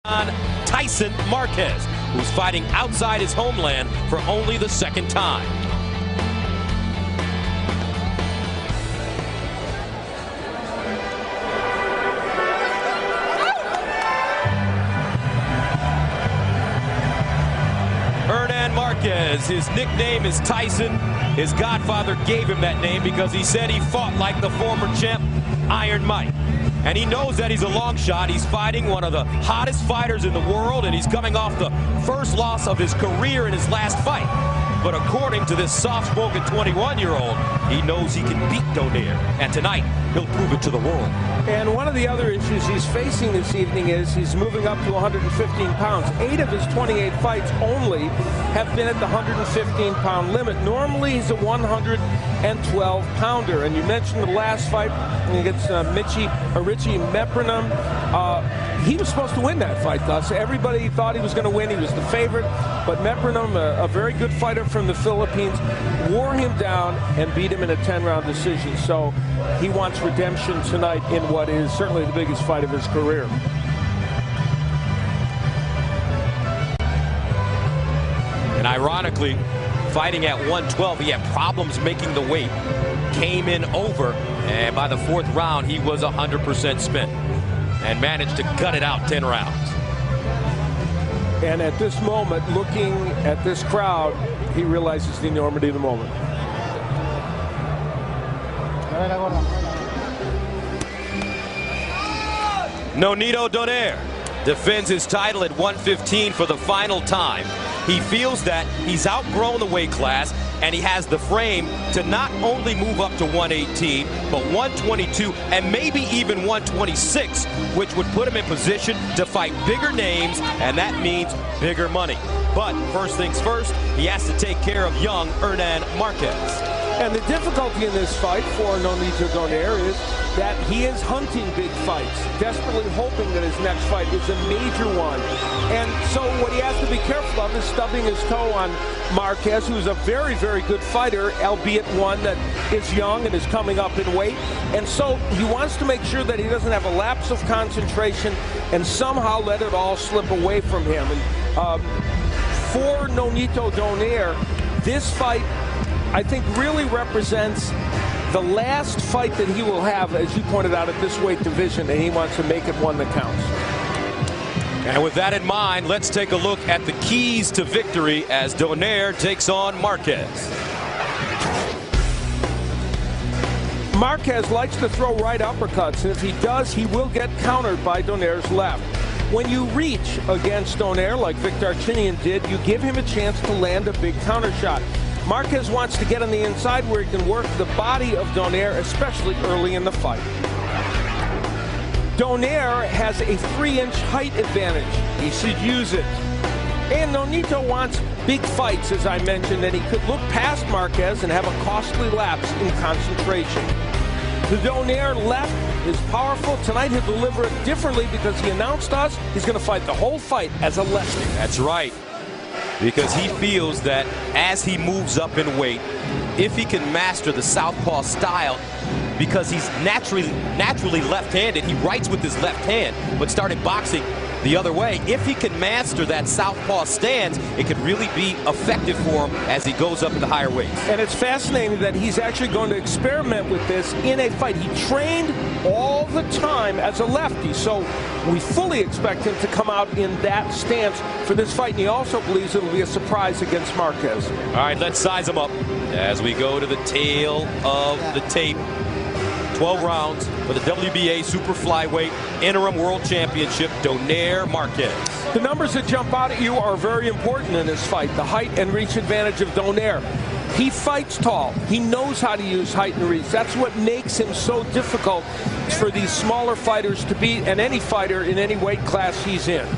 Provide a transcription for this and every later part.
Tyson Marquez, who's fighting outside his homeland for only the second time. Hernan Marquez, his nickname is Tyson. His godfather gave him that name because he said he fought like the former champ Iron Mike. And he knows that he's a long shot. He's fighting one of the hottest fighters in the world, and he's coming off the first loss of his career in his last fight. But according to this soft-spoken 21-year-old, he knows he can beat Donaire. And tonight, he'll prove it to the world. And one of the other issues he's facing this evening is he's moving up to 115 pounds. 8 of his 28 fights only have been at the 115-pound limit. Normally, he's a 112-pounder. And you mentioned the last fight against Richie Meprenum. He was supposed to win that fight, thus. Everybody thought he was going to win. He was the favorite. But Meprenum, a very good fighter from the Philippines, wore him down and beat him in a 10-round decision. So he wants redemption tonight in what is certainly the biggest fight of his career. And ironically, fighting at 112, he had problems making the weight. Came in over, and by the 4th round, he was 100% spent and managed to gut it out 10 rounds. And at this moment, looking at this crowd, he realizes the enormity of the moment. Nonito Donaire defends his title at 115 for the final time. He feels that he's outgrown the weight class, and he has the frame to not only move up to 118, but 122 and maybe even 126, which would put him in position to fight bigger names, and that means bigger money. But first things first, he has to take care of young Hernan Marquez. And the difficulty in this fight for Nonito Donaire is that he is hunting big fights, desperately hoping that his next fight is a major one. And so what he has to be careful of is stubbing his toe on Marquez, who's a very, very good fighter, albeit one that is young and is coming up in weight. And so he wants to make sure that he doesn't have a lapse of concentration and somehow let it all slip away from him. And for Nonito Donaire, this fight, I think, really represents the last fight that he will have, as you pointed out, at this weight division, and he wants to make it one that counts. And with that in mind, let's take a look at the keys to victory as Donaire takes on Marquez. Marquez likes to throw right uppercuts, and if he does, he will get countered by Donaire's left. When you reach against Donaire, like Victor Chinian did, you give him a chance to land a big counter shot. Marquez wants to get on the inside where he can work the body of Donaire, especially early in the fight. Donaire has a 3-inch height advantage. He should use it. And Nonito wants big fights, as I mentioned, and he could look past Marquez and have a costly lapse in concentration. The Donaire left is powerful. Tonight he'll deliver it differently because he announced to us he's going to fight the whole fight as a lefty. That's right. Because he feels that as he moves up in weight, if he can master the southpaw style, because he's naturally left-handed, he writes with his left hand, but started boxing the other way. If he can master that southpaw stance, it could really be effective for him as he goes up in the higher weights. And it's fascinating that he's actually going to experiment with this in a fight. He trained all the time as a lefty, so we fully expect him to come out in that stance for this fight, and he also believes it'll be a surprise against Marquez. All right, let's size him up as we go to the tail of the tape. 12 rounds for the WBA Super Flyweight Interim World Championship, Donaire Marquez. The numbers that jump out at you are very important in this fight. The height and reach advantage of Donaire. He fights tall. He knows how to use height and reach. That's what makes him so difficult for these smaller fighters to beat, and any fighter in any weight class he's in.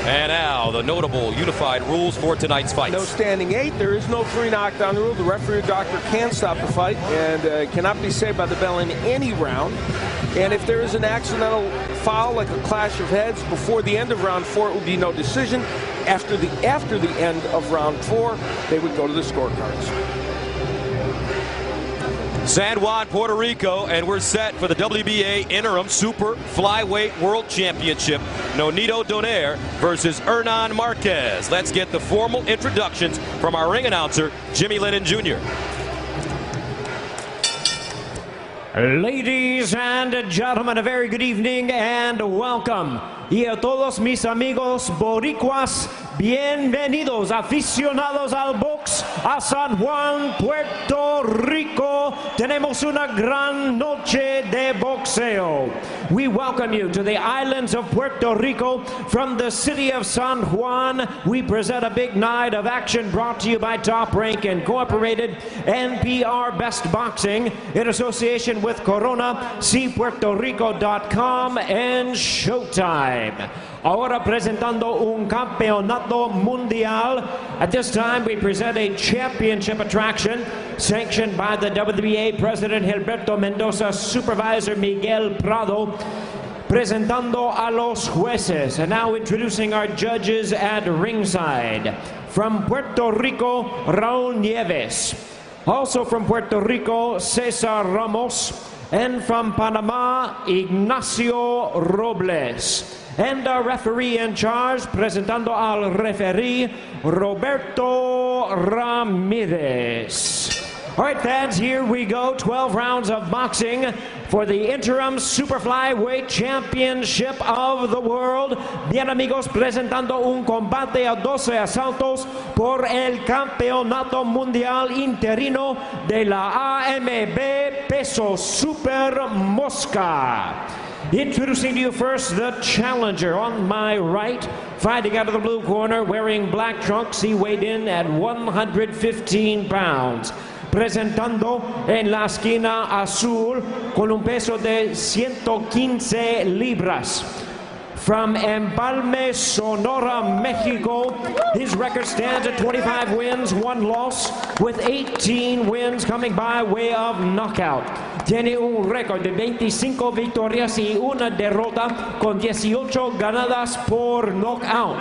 And now the notable unified rules for tonight's fight. No standing 8. There is no 3 knockdown rule. The referee or doctor can stop the fight and cannot be saved by the bell in any round. And if there is an accidental foul, like a clash of heads, before the end of round 4, it would be no decision. After the end of round 4, they would go to the scorecards. San Juan, Puerto Rico, and we're set for the WBA Interim Super Flyweight World Championship. Nonito Donaire versus Hernan Marquez. Let's get the formal introductions from our ring announcer, Jimmy Lennon Jr. Ladies and gentlemen, a very good evening and welcome. Y a todos mis amigos boricuas, bienvenidos aficionados al box a San Juan, Puerto Rico. Tenemos una gran noche de boxeo. We welcome you to the islands of Puerto Rico from the city of San Juan. We present a big night of action brought to you by Top Rank Incorporated, NPR Best Boxing, in association with Corona, CPuertoRico.com, and Showtime. Ahora presentando un campeonato mundial. At this time, we present a championship attraction sanctioned by the WBA President Gilberto Mendoza, Supervisor Miguel Prado, presentando a los jueces. And now introducing our judges at ringside. From Puerto Rico, Raul Nieves. Also from Puerto Rico, Cesar Ramos. And from Panama, Ignacio Robles. And our referee in charge, presentando al referee, Roberto Ramirez. All right, fans, here we go. 12 rounds of boxing for the Interim Super Flyweight Championship of the world. Bien, amigos, presentando un combate a 12 asaltos por el Campeonato Mundial Interino de la AMB Peso Super Mosca. Introducing to you first the challenger on my right, fighting out of the blue corner, wearing black trunks. He weighed in at 115 pounds. Presentando en la esquina azul con un peso de 115 libras. From Empalme, Sonora, Mexico, his record stands at 25 wins, 1 loss, with 18 wins coming by way of knockout. Tiene un récord de 25 victorias y una derrota con 18 ganadas por knockout.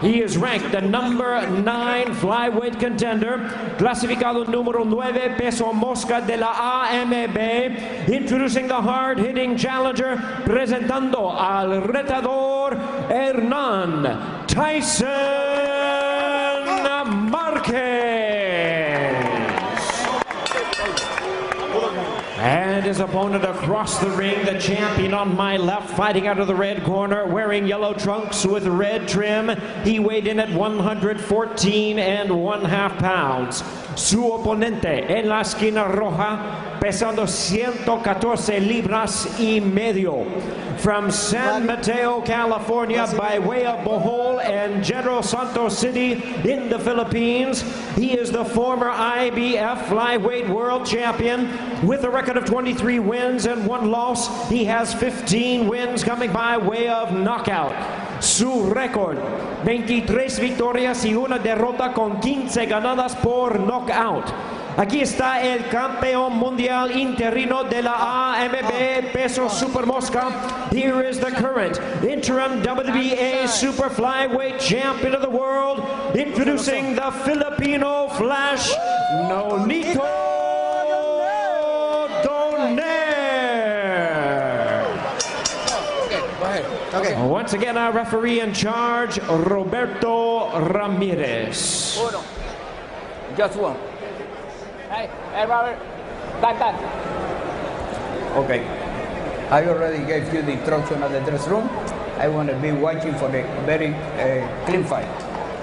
He is ranked the number 9 flyweight contender, clasificado número 9 peso mosca de la AMB. Introducing the hard-hitting challenger, presentando al retador Hernan Tyson Marquez. And his opponent across the ring, the champion on my left, fighting out of the red corner, wearing yellow trunks with red trim. He weighed in at 114 1/2 pounds. Su oponente en la esquina roja, pesando 114 libras y medio. From San Mateo, California, by way of Bohol and General Santos City in the Philippines, he is the former IBF Flyweight World Champion with a record of 23 wins and 1 loss. He has 15 wins coming by way of knockout. Su récord, 23 victorias y una derrota con 15 ganadas por knockout. Aquí está el campeón mundial interino de la AMB Peso Super Mosca. Here is the current interim WBA Super Flyweight Champion of the world, introducing the Filipino Flash, Nonito Donaire. Okay. Once again, our referee in charge, Roberto Ramirez. Just one. Hey, Robert, back. Okay. I already gave you the instruction at the dressing room. I want to be watching for the very clean fight.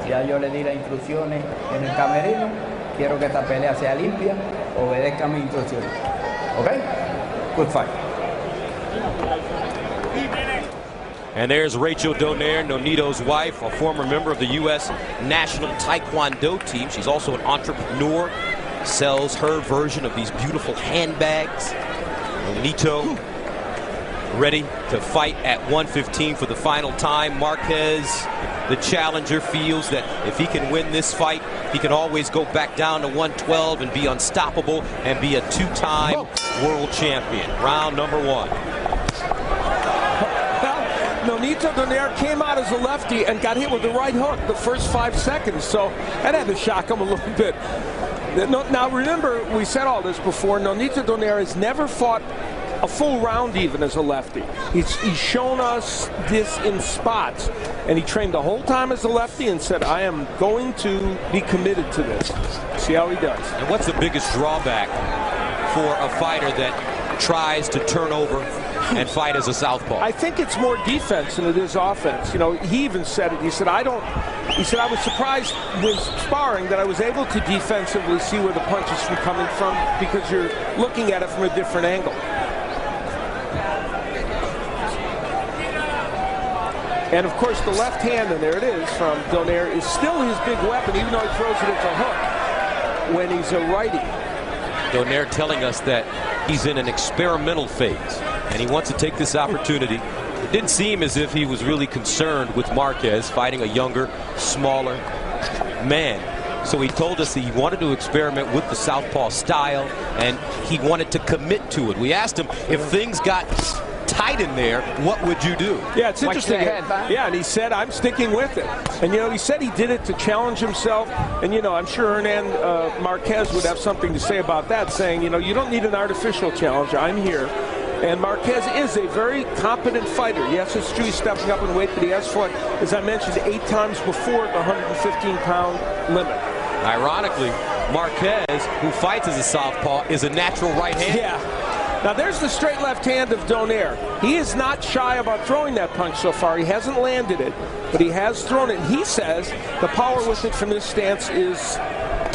Ya yo le di las instrucciones en el camerino. Quiero que esta pelea sea limpia. Obedezca mis instrucciones. Okay? Good fight. And there's Rachel Donaire, Nonito's wife, a former member of the U.S. National Taekwondo team. She's also an entrepreneur, sells her version of these beautiful handbags. Nonito ready to fight at 115 for the final time. Marquez, the challenger, feels that if he can win this fight, he can always go back down to 112 and be unstoppable and be a 2-time world champion. Round number 1. Nonito Donaire came out as a lefty and got hit with the right hook the first 5 seconds, so that had to shock him a little bit. Now remember, we said all this before. Nonito Donaire has never fought a full round even as a lefty. He's shown us this in spots, and he trained the whole time as a lefty and said, I am going to be committed to this. See how he does. And what's the biggest drawback for a fighter that tries to turn over and fight as a southpaw? I think it's more defense than it is offense. You know, he even said it. He said, I was surprised when sparring that I was able to defensively see where the punches were coming from because you're looking at it from a different angle. And of course, the left hand, and there it is from Donaire, is still his big weapon, even though he throws it as a hook when he's a righty. Donaire telling us that he's in an experimental phase, and he wants to take this opportunity. It didn't seem as if he was really concerned with Marquez fighting a younger, smaller man. So he told us that he wanted to experiment with the southpaw style, and he wanted to commit to it. We asked him if things got tight in there, what would you do? Yeah, it's interesting. Yeah, and he said, I'm sticking with it. And, you know, he said he did it to challenge himself. And, you know, I'm sure Hernan Marquez would have something to say about that, saying, you know, you don't need an artificial challenge. I'm here. And Marquez is a very competent fighter. Yes, it's true he's stepping up in weight, but he has fought, as I mentioned, 8 times before the 115-pound limit. Ironically, Marquez, who fights as a southpaw, is a natural right-hander. Yeah. Now there's the straight left hand of Donaire. He is not shy about throwing that punch so far. He hasn't landed it, but he has thrown it. He says the power with it from this stance is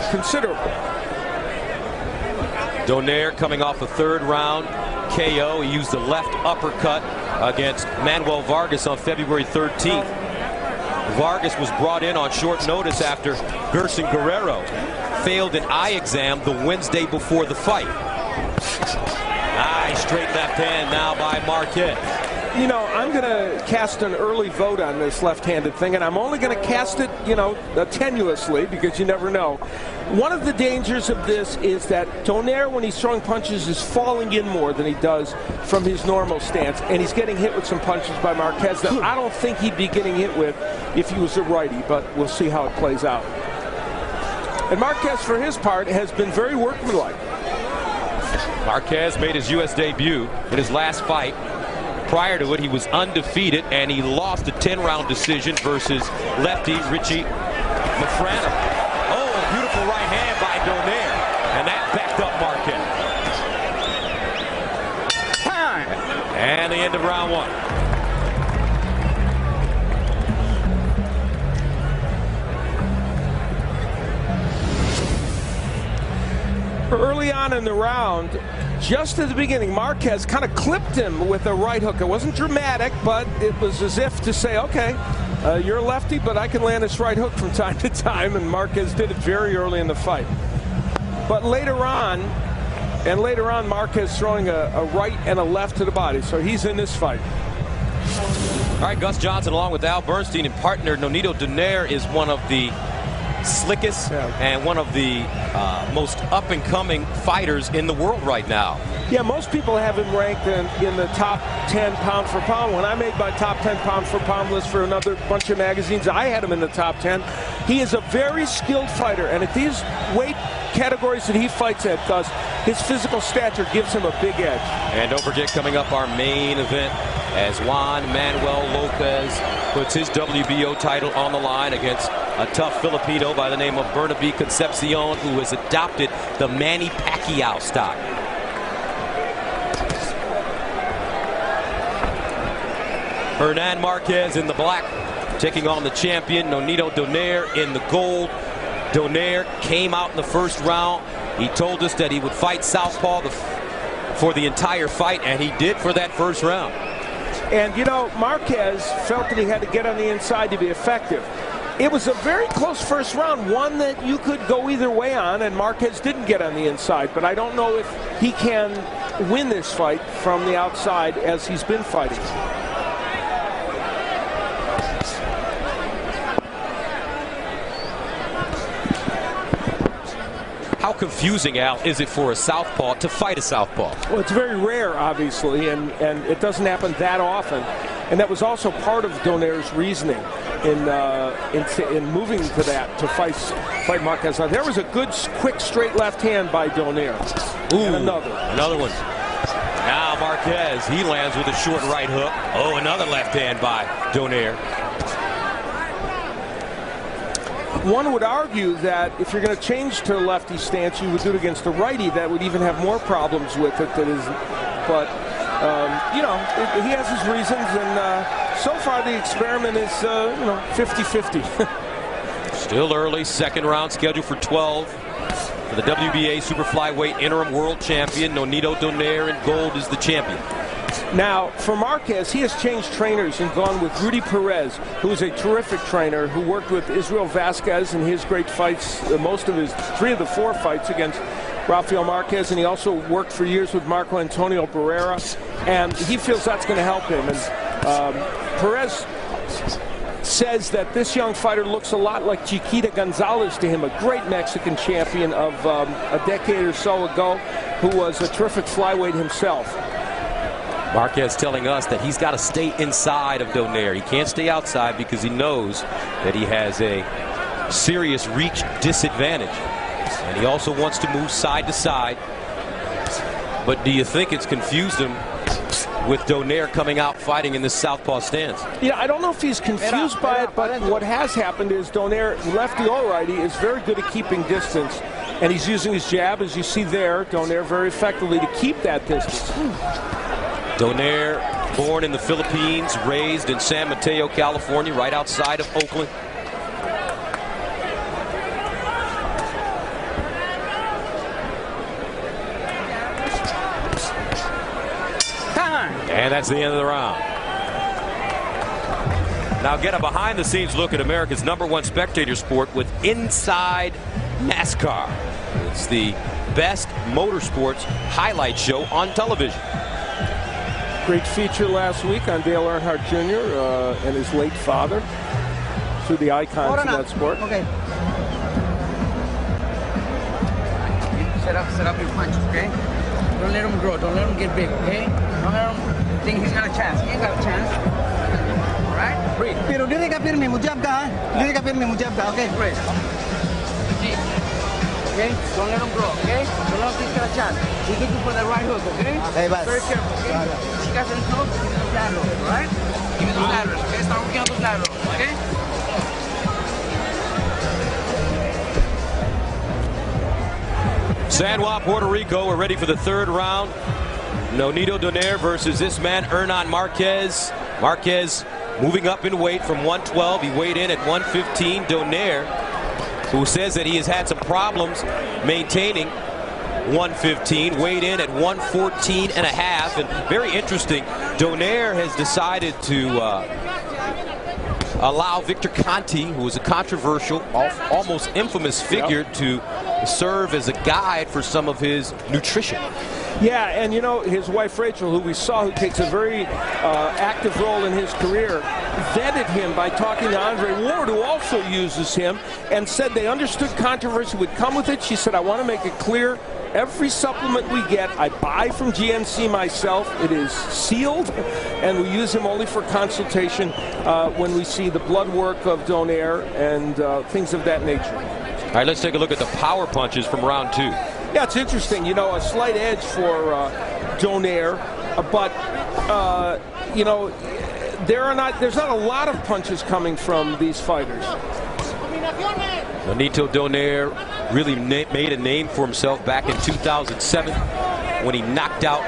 considerable. Donaire coming off a 3rd round KO. He used the left uppercut against Manuel Vargas on February 13th. Vargas was brought in on short notice after Gerson Guerrero failed an eye exam the Wednesday before the fight. Nice straight left hand now by Marquez. You know, I'm going to cast an early vote on this left-handed thing, and I'm only going to cast it, you know, tenuously, because you never know. One of the dangers of this is that Donaire, when he's throwing punches, is falling in more than he does from his normal stance, and he's getting hit with some punches by Marquez that I don't think he'd be getting hit with if he was a righty, but we'll see how it plays out. And Marquez, for his part, has been very workmanlike. Marquez made his U.S. debut in his last fight. Prior to it, he was undefeated, and he lost a 10-round decision versus lefty Richie Mafrana. Oh, beautiful right hand by Donaire, and that backed up Marquez. And the end of round 1. Early on in the round, just at the beginning, Marquez kind of clipped him with a right hook. It wasn't dramatic, but it was as if to say, okay, you're a lefty, but I can land this right hook from time to time, and Marquez did it very early in the fight. But later on, Marquez throwing a right and a left to the body, so he's in this fight. All right, Gus Johnson along with Al Bernstein and partner Nonito Donaire is one of the slickest and one of the most up-and-coming fighters in the world right now. Yeah, most people have him ranked in the top 10 pound for pound. When I made my top 10 pound for pound list for another bunch of magazines, I had him in the top 10. He is a very skilled fighter, and at these weight categories that he fights at, Gus, his physical stature gives him a big edge. And don't forget, coming up, our main event as Juan Manuel Lopez puts his WBO title on the line against a tough Filipino by the name of Bernabe Concepcion, who has adopted the Manny Pacquiao style. Hernan Marquez in the black, taking on the champion Nonito Donaire in the gold. Donaire came out in the first round. He told us that he would fight southpaw for the entire fight, and he did for that first round. And, you know, Marquez felt that he had to get on the inside to be effective. It was a very close first round, one that you could go either way on, and Marquez didn't get on the inside. But I don't know if he can win this fight from the outside as he's been fighting. How confusing, Al, is it for a southpaw to fight a southpaw? Well, it's very rare, obviously, and it doesn't happen that often. And that was also part of Donaire's reasoning. in moving to that to fight Marquez. Now, there was a good, quick, straight left hand by Donaire. Ooh, and another one. Now Marquez, he lands with a short right hook. Oh, another left hand by Donaire. One would argue that if you're going to change to a lefty stance, you would do it against a righty that would even have more problems with it. But you know, he has his reasons, and so far the experiment is 50-50. Still early, second round scheduled for 12. For the WBA Super Flyweight Interim World Champion, Nonito Donaire in gold is the champion. Now, for Marquez, he has changed trainers and gone with Rudy Perez, who is a terrific trainer, who worked with Israel Vasquez in his great fights, most of his 3 of the 4 fights against Rafael Marquez, and he also worked for years with Marco Antonio Barrera, and he feels that's going to help him. And Perez says that this young fighter looks a lot like Chiquita Gonzalez to him, a great Mexican champion of a decade or so ago, who was a terrific flyweight himself. Marquez telling us that he's got to stay inside of Donaire. He can't stay outside because he knows that he has a serious reach disadvantage. And he also wants to move side to side. But do you think it's confused him with Donaire coming out fighting in this southpaw stance? Yeah, I don't know if he's confused by it, but what has happened is Donaire, lefty or righty, is very good at keeping distance. And he's using his jab, as you see there, Donaire, very effectively to keep that distance. Donaire, born in the Philippines, raised in San Mateo, California, right outside of Oakland. And that's the end of the round. Now get a behind-the-scenes look at America's #1 spectator sport with Inside NASCAR. It's the best motorsports highlight show on television. Great feature last week on Dale Earnhardt Jr. And his late father, through the icons of that sport. Okay. Set up your punches, okay? Don't let him grow. Don't let him get big, okay? Don't let him think he's got a chance. He ain't got a chance. All right? Breathe. Pero dili ka pirmi, mujab ka. Dili ka pirmi, mujab ka, okay? Breathe. Okay? Don't let him grow, okay? Don't let him think he's got a chance. He's looking for the right hook, okay? Hey, very careful, okay? You got some hooks, give me those laterals, all right? Give me those laterals, okay? Start working on those laterals, okay? San Juan, Puerto Rico, we're ready for the third round. Nonito Donaire versus this man, Hernan Marquez. Marquez moving up in weight from 112. He weighed in at 115. Donaire, who says that he has had some problems maintaining 115, weighed in at 114 and a half. And very interesting, Donaire has decided to allow Victor Conti, who is a controversial, almost infamous figure, to serve as a guide for some of his nutrition. Yeah, and you know, his wife Rachel, who we saw, who takes a very active role in his career, vetted him by talking to Andre Ward, who also uses him, and said they understood controversy would come with it. She said, I want to make it clear, every supplement we get, I buy from GNC myself. It is sealed, and we use him only for consultation when we see the blood work of Donaire and things of that nature. All right, let's take a look at the power punches from round 2. Yeah, it's interesting. You know, a slight edge for Donaire, but you know, there's not a lot of punches coming from these fighters. Nonito Donaire really made a name for himself back in 2007 when he knocked out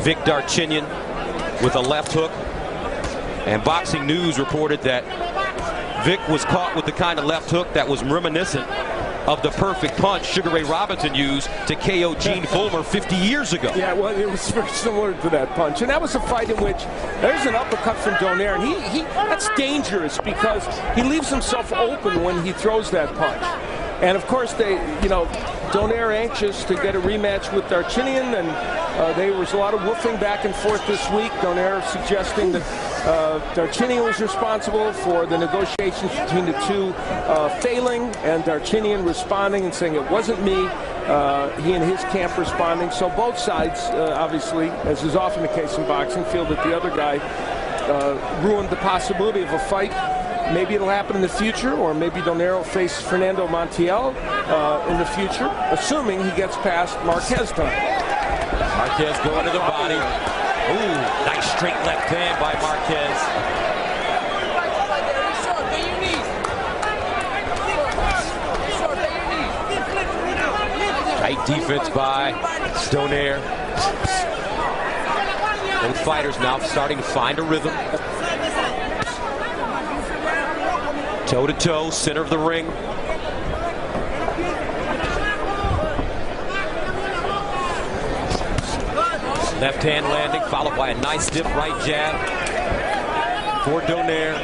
Vic Darchinyan with a left hook. And Boxing News reported that Vic was caught with the kind of left hook that was reminiscent of the perfect punch Sugar Ray Robinson used to KO Gene Fullmer 50 years ago. Yeah, well, it was very similar to that punch. And that was a fight in which there's an uppercut from Donaire, and that's dangerous because he leaves himself open when he throws that punch. And of course, Donaire anxious to get a rematch with Darchinyan, and there was a lot of woofing back and forth this week. Donaire suggesting that Darchinyan was responsible for the negotiations between the two failing, and Darchinyan responding and saying it wasn't me. He and his camp responding. So both sides, obviously, as is often the case in boxing, feel that the other guy ruined the possibility of a fight. Maybe it'll happen in the future, or maybe Donaire will face Fernando Montiel in the future, assuming he gets past Marquez time. Marquez going to the body. Ooh, nice straight left hand by Marquez. Tight defense by Donaire. Both fighters now starting to find a rhythm. Toe to toe, center of the ring. Left hand landing, followed by a nice stiff right jab for Donaire.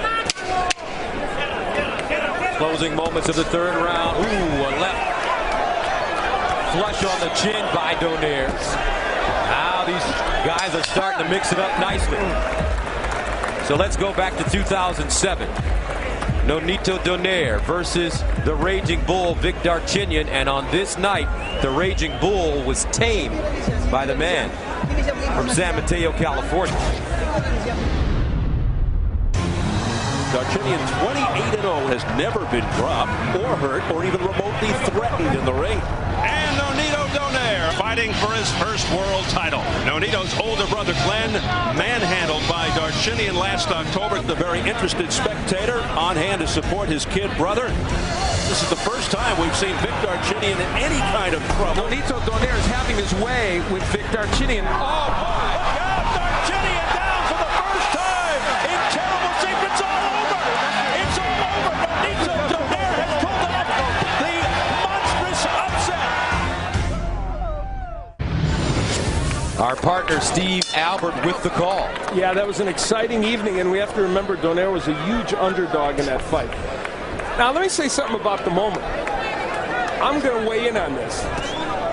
Closing moments of the third round. Ooh, a left flush on the chin by Donaire. Now these guys are starting to mix it up nicely. So let's go back to 2007. Nonito Donaire versus the Raging Bull, Vic Darchinyan. And on this night, the Raging Bull was tamed by the man from San Mateo, California. Darchinyan, 28-0, has never been dropped or hurt or even remotely threatened in the ring. And Nonito Donaire fighting for his first world title. Nonito's older brother Glenn manhandled by Darchinyan last October. The very interested spectator on hand to support his kid brother. This is the first time we've seen Vic Darchinyan in any kind of trouble. Nonito Donaire is having his way with Vic Darchinyan. Oh my God, Darchinyan down for the first time in terrible shape. It's all over. It's all over. Nonito Donaire has pulled off the monstrous upset. Our partner Steve Albert with the call. Yeah, that was an exciting evening, and we have to remember Donaire was a huge underdog in that fight. Now, let me say something about the moment. I'm going to weigh in on this.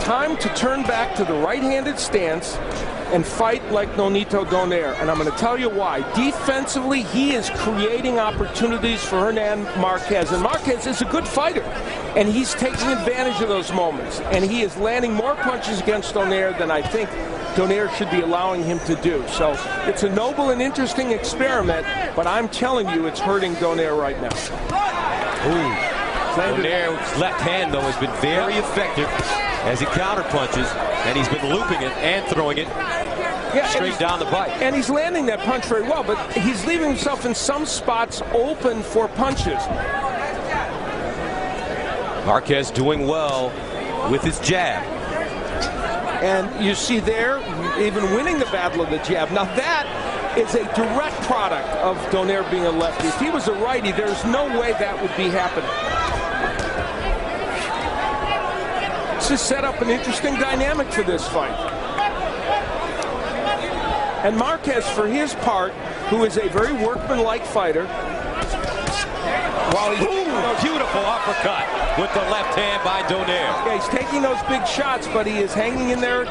Time to turn back to the right-handed stance and fight like Nonito Donaire. And I'm going to tell you why. Defensively, he is creating opportunities for Hernan Marquez. And Marquez is a good fighter. And he's taking advantage of those moments. And he is landing more punches against Donaire than I think Donaire should be allowing him to do. So it's a noble and interesting experiment, but I'm telling you it's hurting Donaire right now. Ooh. Donaire's left hand, though, has been very effective as he counterpunches, and he's been looping it and throwing it straight down the pipe. And he's landing that punch very well, but he's leaving himself in some spots open for punches. Marquez doing well with his jab. And you see there, even winning the battle of the jab. Now that is a direct product of Donaire being a lefty. If he was a righty, there's no way that would be happening. This has set up an interesting dynamic for this fight. And Marquez, for his part, who is a very workmanlike fighter, while he's beautiful uppercut with the left hand by Donaire. Yeah, he's taking those big shots, but he is hanging in there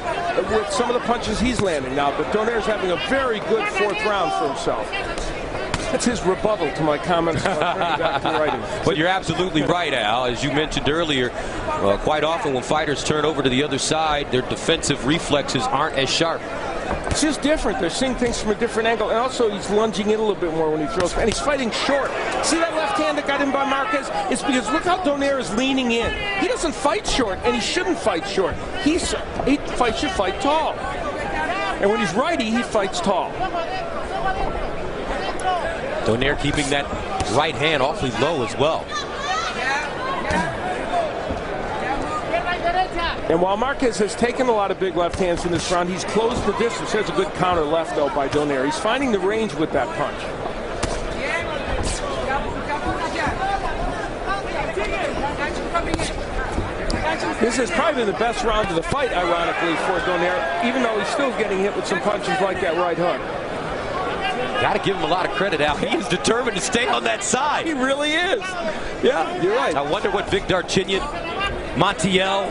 with some of the punches he's landing now. But Donaire's having a very good fourth round for himself. That's his rebuttal to my comments about turning back to writing. But you're absolutely right, Al. As you mentioned earlier, quite often when fighters turn over to the other side, their defensive reflexes aren't as sharp. It's just different. They're seeing things from a different angle. And also, he's lunging in a little bit more when he throws. And he's fighting short. See that left hand that got him by Marquez? It's because look how Donaire is leaning in. He doesn't fight short, and he shouldn't fight short. He should fight tall. And when he's righty, he fights tall. Donaire keeping that right hand awfully low as well. And while Marquez has taken a lot of big left hands in this round, he's closed the distance. There's a good counter left, though, by Donaire. He's finding the range with that punch. This has probably been the best round of the fight, ironically, for Donaire, even though he's still getting hit with some punches like that right hook. Got to give him a lot of credit, Al. He is determined to stay on that side. He really is. Yeah, you're right. I wonder what Vic Darchinyan, Montiel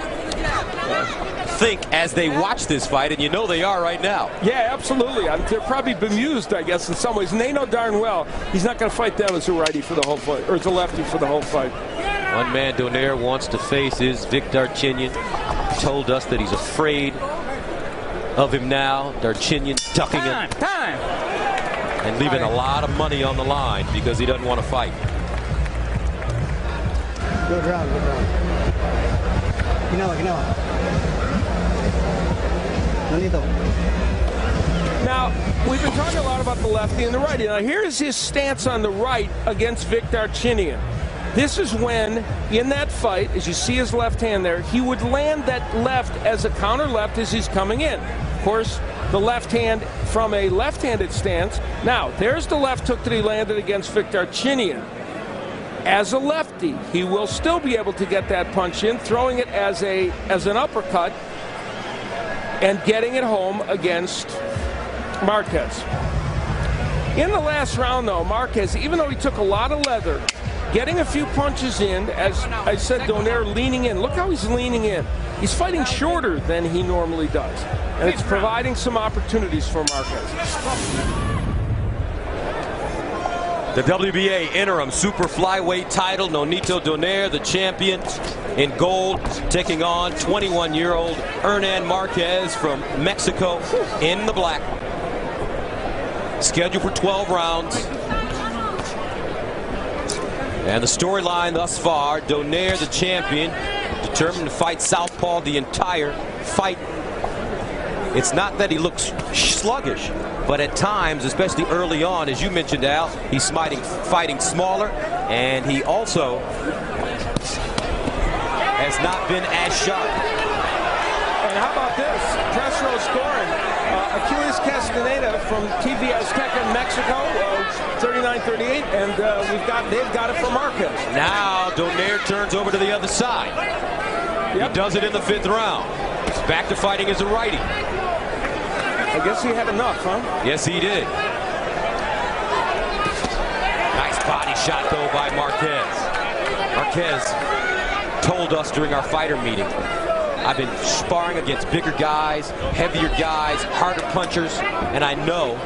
think as they watch this fight, and you know they are right now. Yeah, absolutely. They're probably bemused, I guess, in some ways. And they know darn well he's not going to fight them as a righty for the whole fight, or as a lefty for the whole fight. One man Donaire wants to face is Vic Darchinyan. Told us that he's afraid of him now. Darchinyan ducking him and leaving a lot of money on the line because he doesn't want to fight. Good round, good round. Ginawa. Nonito. Now, we've been talking a lot about the lefty and the righty. Now, here's his stance on the right against Vic Darchinyan. This is when, in that fight, as you see his left hand there, he would land that left as a counter left as he's coming in. Of course, the left hand from a left-handed stance. Now, there's the left hook that he landed against Vic Darchinyan. As a lefty, he will still be able to get that punch in, throwing it as an uppercut and getting it home against Marquez. In the last round, though, Marquez, even though he took a lot of leather, getting a few punches in, as I said, Donaire leaning in. Look how he's leaning in. He's fighting shorter than he normally does, and it's providing some opportunities for Marquez. The WBA interim super flyweight title, Nonito Donaire, the champion in gold, taking on 21-year-old Hernan Marquez from Mexico in the black. Scheduled for 12 rounds. And the storyline thus far, Donaire, the champion, determined to fight southpaw the entire fight. It's not that he looks sluggish, but at times, especially early on, as you mentioned, Al, he's fighting smaller, and he also has not been as sharp. And how about this? Press row scoring. Achilles Castaneda from TV Azteca in Mexico, 39-38, and they've got it for Marquez. Now Donaire turns over to the other side. Yep. He does it in the 5th round. He's back to fighting as a righty. I guess he had enough, huh? Yes, he did. Nice body shot, though, by Marquez. Marquez told us during our fighter meeting, I've been sparring against bigger guys, heavier guys, harder punchers, and I know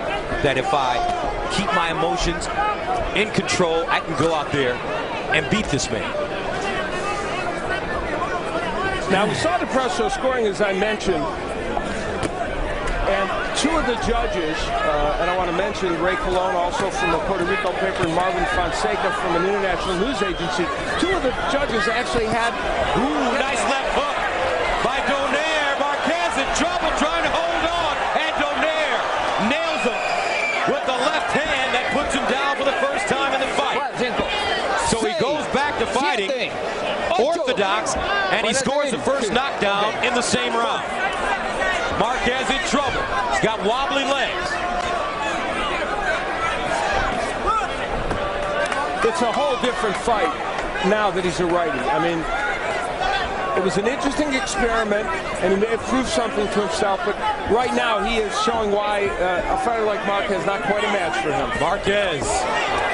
that if I keep my emotions in control, I can go out there and beat this man. Now, we saw the press row scoring, as I mentioned, and two of the judges, and I want to mention Ray Colon, also from the Puerto Rico paper, and Marvin Fonseca from an international news agency. Two of the judges actually had... Ooh, nice left hook by Donaire. Marquez in trouble trying to hold on, and Donaire nails him with the left hand that puts him down for the first time in the fight. So he goes back to fighting orthodox, and he scores the first knockdown in the same round. Marquez in trouble. He's got wobbly legs. It's a whole different fight now that he's a righty. I mean, it was an interesting experiment, and he may have proved something to himself, but right now he is showing why a fighter like Marquez is not quite a match for him. Marquez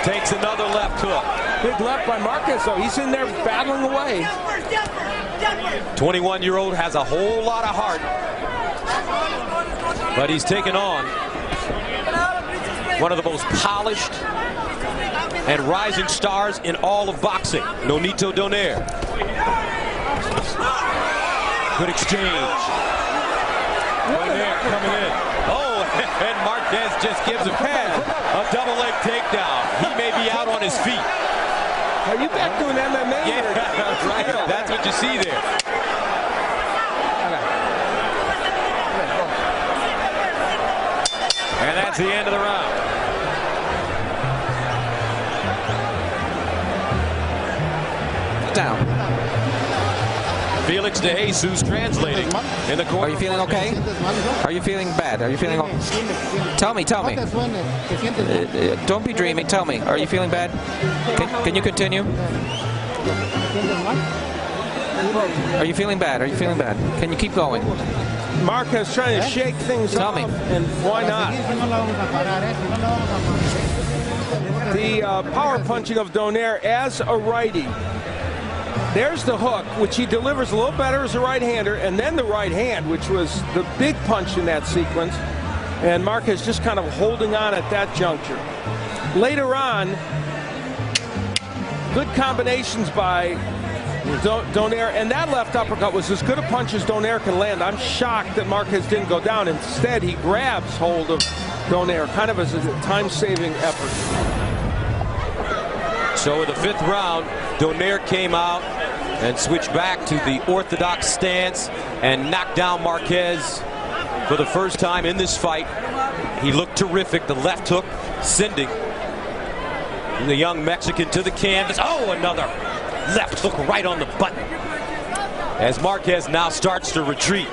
takes another left hook. Big left by Marquez, though. He's in there battling away. 21-year-old has a whole lot of heart, but he's taken on one of the most polished and rising stars in all of boxing, Nonito Donaire. Good exchange. Donaire coming in. Oh, and Marquez just gives him a double leg takedown. He may be out on his feet. Are you back doing MMA? Yeah, right. That's what you see there. And that's the end of the round. Down. Felix De Jesus translating in the corner. Are you feeling okay? Are you feeling bad? Are you feeling okay? Tell me. Don't be dreaming. Tell me. Are you feeling bad? Can you continue? Are you feeling bad? Are you feeling bad? Can you keep going? Marquez trying to shake things Tell up, me. and why not? The power punching of Donaire as a righty. There's the hook, which he delivers a little better as a right-hander, and then the right hand, which was the big punch in that sequence. And Marquez just kind of holding on at that juncture. Later on, good combinations by Donaire, and that left uppercut was as good a punch as Donaire can land. I'm shocked that Marquez didn't go down. Instead, he grabs hold of Donaire, kind of as a time-saving effort. So in the 5th round, Donaire came out and switch back to the orthodox stance and knock down Marquez for the first time in this fight. He looked terrific. The left hook sending the young Mexican to the canvas. Oh, another left hook right on the button. As Marquez now starts to retreat.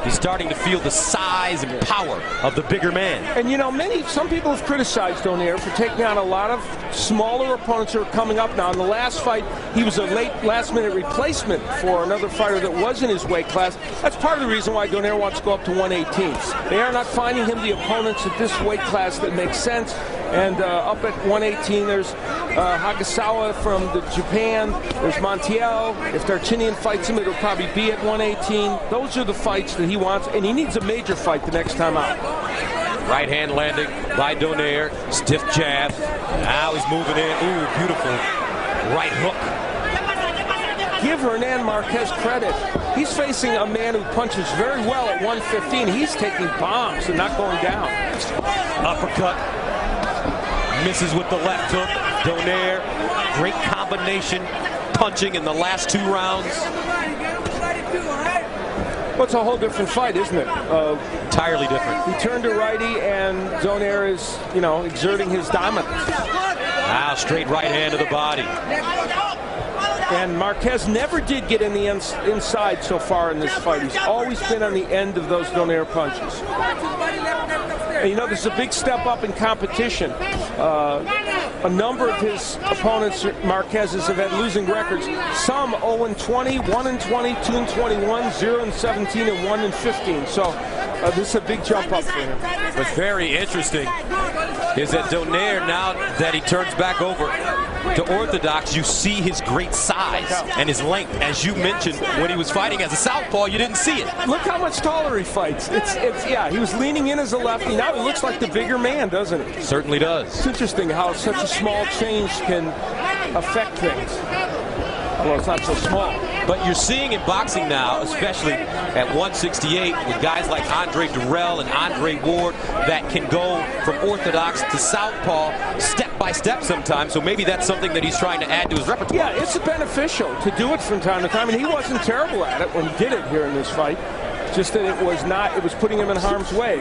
He's starting to feel the size and power of the bigger man. And you know, some people have criticized Donaire for taking on a lot of smaller opponents who are coming up now. In the last fight, he was a last-minute replacement for another fighter that was in his weight class. That's part of the reason why Donaire wants to go up to 118. They are not finding him the opponents at this weight class that make sense. And up at 118, there's Hagasawa from Japan. There's Montiel. If Darchinian fights him, it'll probably be at 118. Those are the fights that he wants, and he needs a major fight the next time out. Right hand landing by Donaire. Stiff jab. Now he's moving in. Ooh, beautiful right hook. Give Hernan Marquez credit. He's facing a man who punches very well at 115. He's taking bombs and not going down. Uppercut. Misses with the left hook. Donaire, great combination punching in the last 2 rounds. Well, it's a whole different fight, isn't it? Entirely different. He turned to righty, and Donaire is, you know, exerting his dominance. Now straight right hand to the body. And Marquez never did get in the inside so far in this fight. He's always been on the end of those Donaire punches. And you know, there's a big step up in competition. A number of his opponents, Marquez's, have had losing records. Some 0-20, 1-20, 2-21, 0-17, and 1-15. So this is a big jump up for him. What's very interesting is that Donaire, now that he turns back over to orthodox, you see his great size and his length. As you mentioned, when he was fighting as a southpaw, you didn't see it. Look how much taller he fights. Yeah, he was leaning in as a lefty. Now he looks like the bigger man, doesn't he? Certainly does. It's interesting how such a small change can affect things. Well, it's not so small. But you're seeing in boxing now, especially at 168, with guys like Andre Durrell and Andre Ward that can go from orthodox to southpaw step by step sometimes. So maybe that's something that he's trying to add to his repertoire. Yeah, it's beneficial to do it from time to time. And he wasn't terrible at it when he did it here in this fight. Just that it was putting him in harm's way.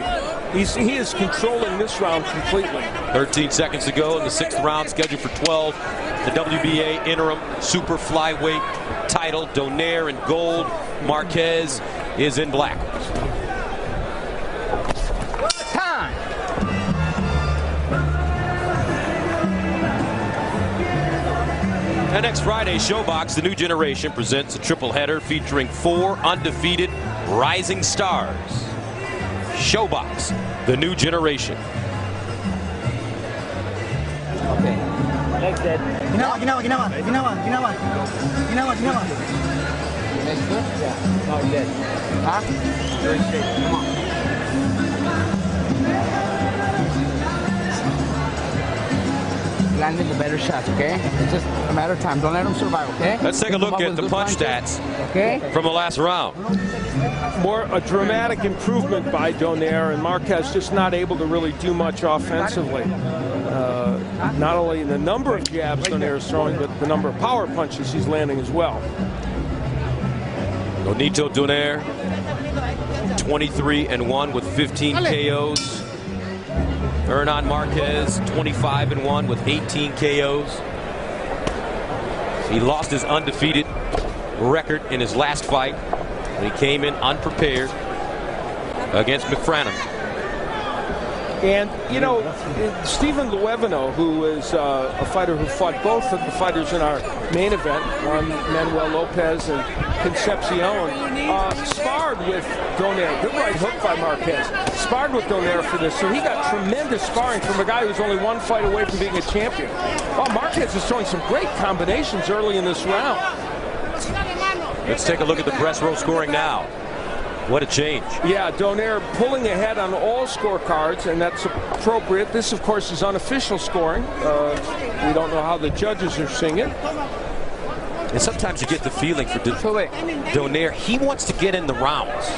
He is controlling this round completely. 13 seconds to go in the 6th round, scheduled for 12. The WBA interim super flyweight title. Donaire in gold. Marquez is in black. Time. And next Friday, Showbox, the new generation, presents a triple header featuring 4 undefeated rising stars. Showbox, the new generation. Okay. Next dead. Ginawa. Next good? Yeah. Now dead. Huh? Very straight. Come on. Landing the better shots, okay? It's just a matter of time. Don't let them survive, okay? Let's take a look at the punch stats from the last round. A dramatic improvement by Donaire, and Marquez just not able to really do much offensively. Not only in the number of jabs Donaire is throwing, but the number of power punches he's landing as well. Nonito Donaire, 23-1 with 15 KOs. Hernan Marquez, 25-1 with 18 KOs. He lost his undefeated record in his last fight when he came in unprepared against McFarlane. And, you know, Stephen Luevano, who is a fighter who fought both of the fighters in our main event, one Manuel Lopez and Concepcion, sparred with Donaire. Good right hook by Marquez. Sparred with Donaire for this, so he got tremendous sparring from a guy who's only 1 fight away from being a champion. Oh, Marquez is showing some great combinations early in this round. Let's take a look at the press row scoring now. What a change. Yeah, Donaire pulling ahead on all scorecards, and that's appropriate. This, of course, is unofficial scoring. We don't know how the judges are seeing it. And sometimes you get the feeling for Donaire, he wants to get in the rounds.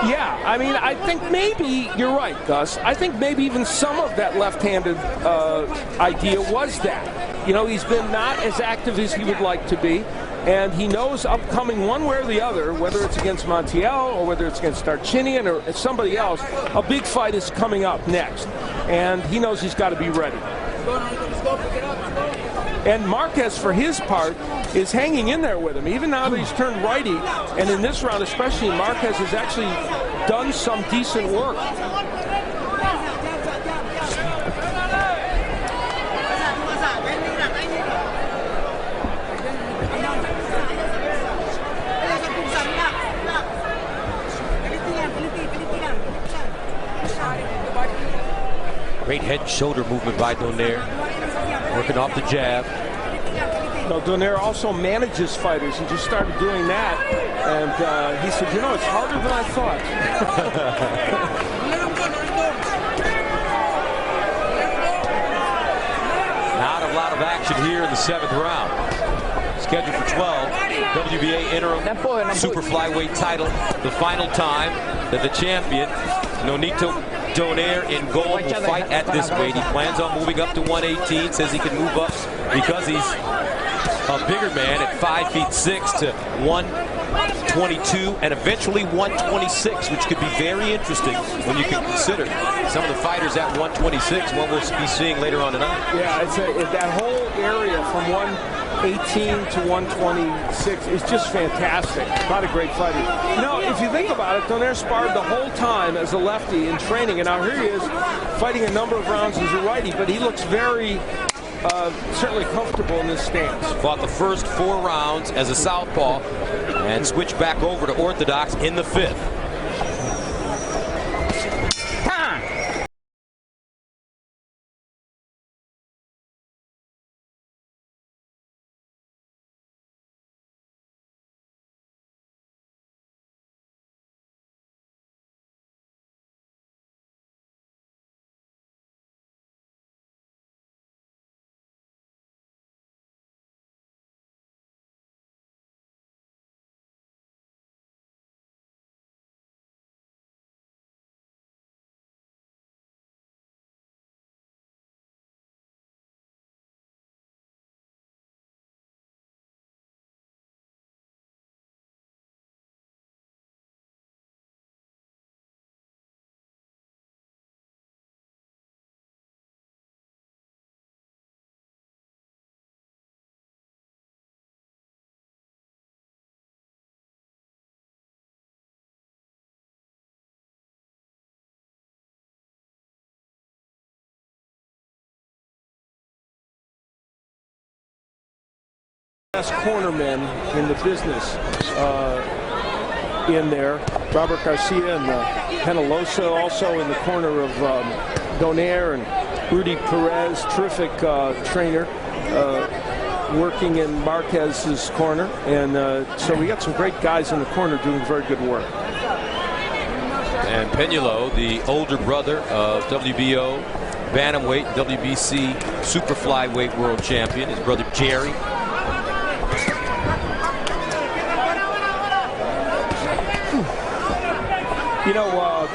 Yeah, I mean, I think maybe, you're right, Gus. I think maybe even some of that left-handed idea was that. You know, he's been not as active as he would like to be, and he knows upcoming one way or the other, whether it's against Montiel or whether it's against Darchinian or somebody else, a big fight is coming up next, and he knows he's got to be ready. And Marquez, for his part, is hanging in there with him. Even now that he's turned righty, and in this round especially, Marquez has actually done some decent work. Great head and shoulder movement by Donaire, working off the jab. No, Donaire also manages fighters. He just started doing that, and he said, you know, it's harder than I thought. Not a lot of action here in the 7th round. Scheduled for 12, WBA interim super flyweight title. The final time that the champion, Nonito Donaire, in gold, will fight at this weight. He plans on moving up to 118, says he can move up because he's a bigger man at 5'6" to 122 and eventually 126, which could be very interesting when you can consider some of the fighters at 126, one we'll be seeing later on tonight. Yeah, it's that whole area from 118 to 126 is just fantastic. A lot of great fighting. You know, if you think about it, Donaire sparred the whole time as a lefty in training, and now here he is fighting a number of rounds as a righty, but he looks very certainly comfortable in this stance. Fought the first 4 rounds as a southpaw and switched back over to orthodox in the 5th. Best cornermen in the business in there. Robert Garcia and Penalosa also in the corner of Donaire, and Rudy Perez, terrific trainer, working in Marquez's corner. And so we got some great guys in the corner doing very good work. And Peñalo, the older brother of WBO bantamweight, WBC super flyweight world champion, his brother Jerry. You know,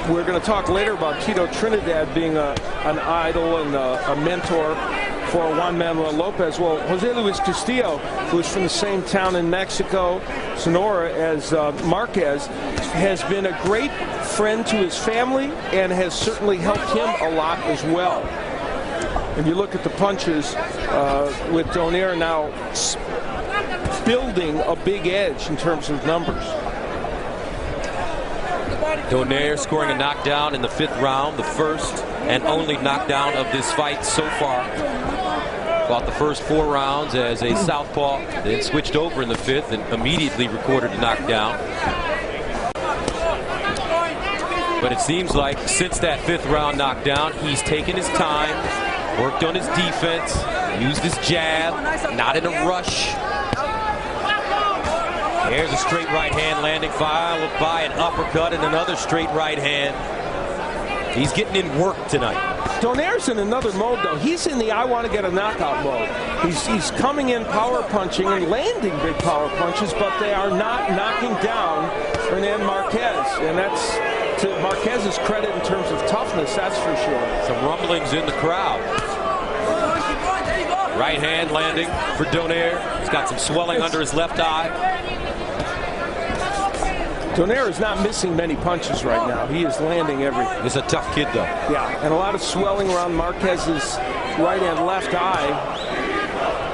we're going to talk later about Tito Trinidad being an idol and a mentor for Juan Manuel Lopez. Well, Jose Luis Castillo, who is from the same town in Mexico, Sonora, as Marquez, has been a great friend to his family and has certainly helped him a lot as well. If you look at the punches, with Donaire now building a big edge in terms of numbers. Donaire scoring a knockdown in the 5th round, the first and only knockdown of this fight so far. Fought the first 4 rounds as a southpaw, then switched over in the 5th and immediately recorded a knockdown. But it seems like since that 5th round knockdown, he's taken his time, worked on his defense, used his jab, not in a rush. There's a straight right hand landing, followed by an uppercut and another straight right hand. He's getting in work tonight. Donaire's in another mode, though. He's in the I want to get a knockout mode. He's coming in power punching and landing big power punches, but they are not knocking down Hernan Marquez, and that's to Marquez's credit in terms of toughness, that's for sure. Some rumblings in the crowd. Right hand landing for Donaire. He's got some swelling under his left eye. Donaire is not missing many punches right now. He is landing everything. He's a tough kid, though. Yeah, and a lot of swelling around Marquez's right and left eye.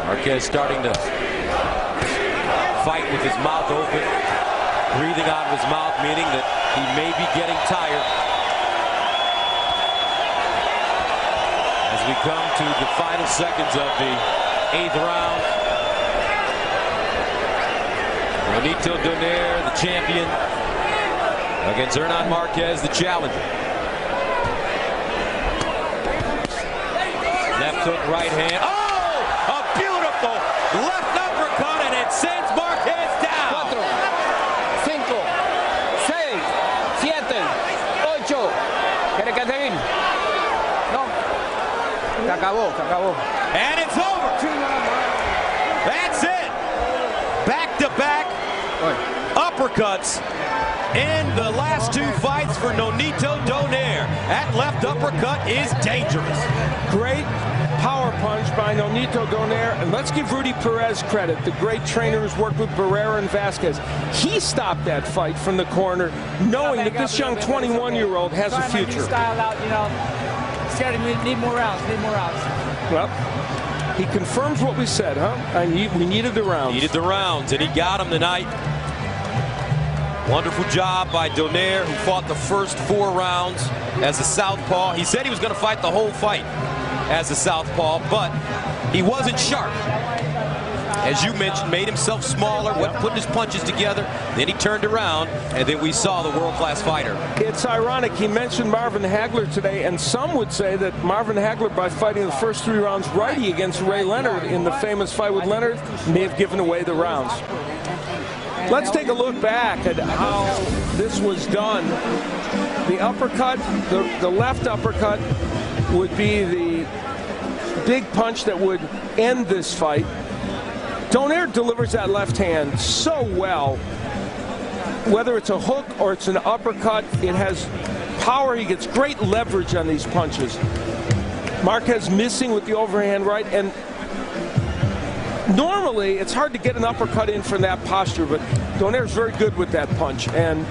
Marquez starting to fight with his mouth open, breathing out of his mouth, meaning that he may be getting tired. As we come to the final seconds of the 8th round, Nonito Donaire, the champion, against Hernan Marquez, the challenger. Left hook, right hand. Oh, a beautiful left uppercut, and it sends Marquez down. 4, 5, 6, 7, 8. ¿Quiere que termine? No. Se acabó, se acabó. And it's over. That's it. Back-to-back uppercuts in the last 2 fights for Nonito Donaire. That left uppercut is dangerous. Great power punch by Nonito Donaire. And let's give Rudy Perez credit, the great trainer who's worked with Barrera and Vasquez. He stopped that fight from the corner, knowing that this young 21-year-old has a future. Style out, you know. Scared to need more rounds, Well, he confirms what we said, huh? We needed the rounds. Needed the rounds, and he got them tonight. Wonderful job by Donaire, who fought the first 4 rounds as a southpaw. He said he was going to fight the whole fight as a southpaw, but he wasn't sharp. As you mentioned, made himself smaller, putting his punches together. Then he turned around, and then we saw the world-class fighter. It's ironic. He mentioned Marvin Hagler today, and some would say that Marvin Hagler, by fighting the first 3 rounds righty against Ray Leonard in the famous fight with Leonard, may have given away the rounds. Let's take a look back at how this was done. The uppercut, the left uppercut, would be the big punch that would end this fight. Donaire delivers that left hand so well. Whether it's a hook or it's an uppercut, it has power. He gets great leverage on these punches. Marquez missing with the overhand right, and normally it's hard to get an uppercut in from that posture, but Donaire's very good with that punch, and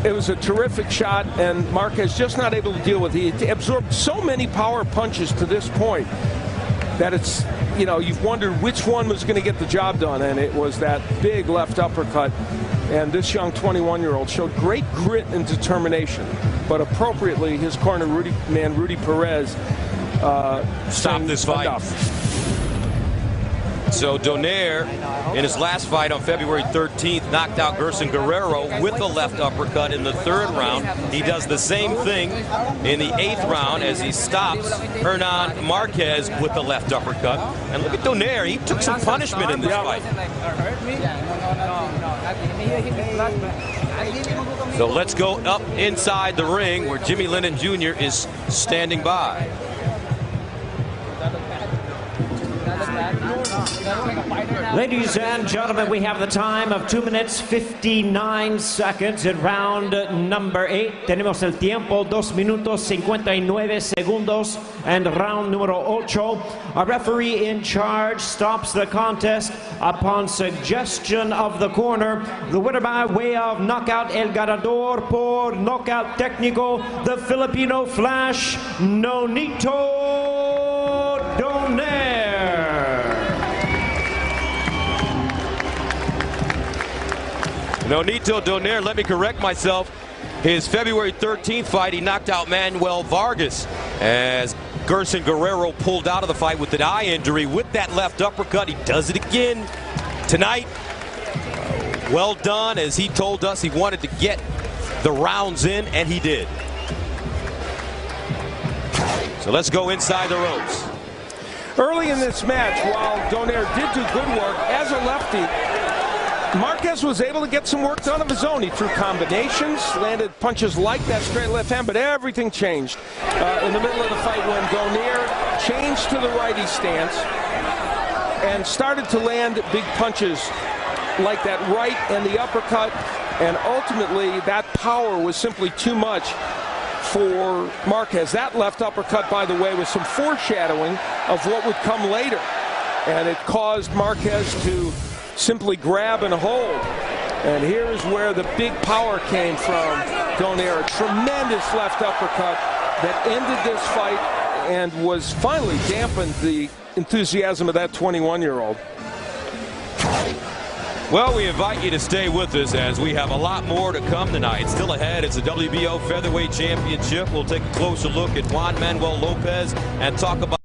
it was a terrific shot, and Marquez just not able to deal with it. He absorbed so many power punches to this point that it's, you know, you've wondered which one was going to get the job done, and it was that big left uppercut. And this young 21-year-old showed great grit and determination, but appropriately his corner Rudy Perez stopped this fight. Enough. So Donaire, in his last fight on February 13th, knocked out Gerson Guerrero with a left uppercut in the 3rd round. He does the same thing in the 8th round as he stops Hernan Marquez with the left uppercut. And look at Donaire. He took some punishment in this fight. So let's go up inside the ring where Jimmy Lennon Jr. is standing by. Ladies and gentlemen, we have the time of 2 minutes 59 seconds in round number 8. Tenemos el tiempo 2 minutos 59 segundos and round número 8. Our referee in charge stops the contest upon suggestion of the corner. The winner by way of knockout, el ganador por knockout técnico, the Filipino Flash, Nonito Donaire. Nonito Donaire, let me correct myself. His February 13th fight, he knocked out Manuel Vargas as Gerson Guerrero pulled out of the fight with an eye injury with that left uppercut. He does it again tonight. Well done, as he told us he wanted to get the rounds in, and he did. So let's go inside the ropes. Early in this match, while Donaire did do good work as a lefty, Marquez was able to get some work done of his own. He threw combinations, landed punches like that straight left hand, but everything changed in the middle of the fight when Donaire changed to the righty stance and started to land big punches like that right and the uppercut. And ultimately, that power was simply too much for Marquez. That left uppercut, by the way, was some foreshadowing of what would come later. And it caused Marquez to simply grab and hold. And here's where the big power came from Donaire. A tremendous left uppercut that ended this fight and was finally dampened the enthusiasm of that 21-year-old. Well, we invite you to stay with us as we have a lot more to come tonight. Still ahead, it's the WBO Featherweight Championship. We'll take a closer look at Juan Manuel Lopez and talk about